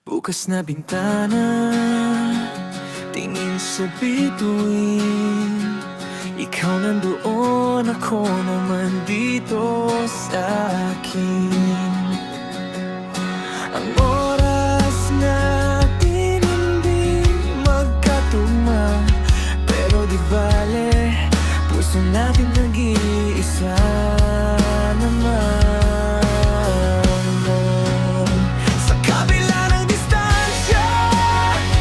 Bukas na bintana, tingin sa bituin. Ikaw nandoon, ako naman dito sa akin. Ang oras natin hindi magkatugma, pero di bale, puso natin nag-iisa naman. Sa kabila ng distansya,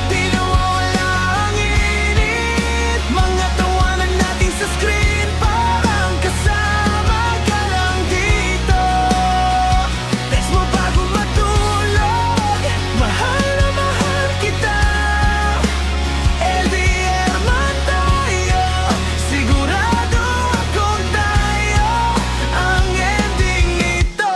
di nawawala ang init. Mga tawanan natin sa screen, parang kasama ka lang dito. Text mo bago matulog, mahal na mahal kita. LDR man tayo, sigurado akong tayo ang ending nito.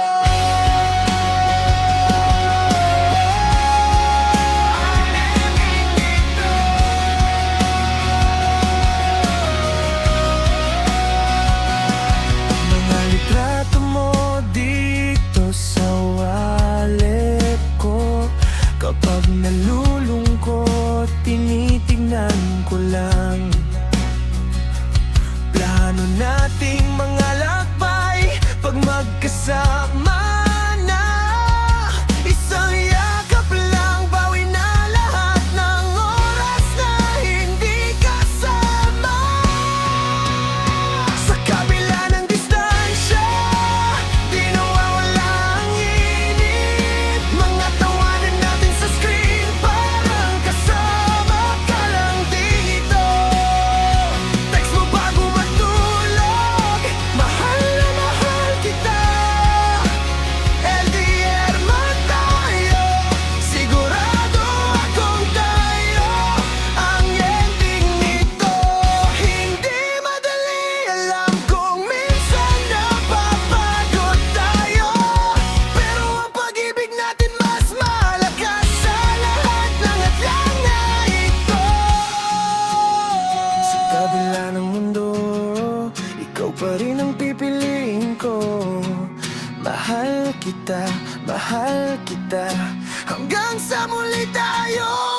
Mga litrato mo dito sa wallet ko. Kapag nalulungkot, tinitingnan ko lang. Plano nating mga lakbay pag magkasama na. Isang yakap lang, bawi na lahat ng oras na hindi kasama. Sa kabila ng distansya, di nawawala ang init. Mga tawanan natin sa screen, parang kasama ka lang dito. Text mo bago matulog, mahal na mahal kita. LDR man tayo, sigurado akong tayo ang ending nito. Hindi madali, alam kong minsan napapagod tayo, pero ang pag-ibig natin mas malakas sa lahat ng hadlang na ito. Sa kabila ng mundo, ikaw pa rin ang pipiliin ko. Mahal kita, hanggang sa muli tayo.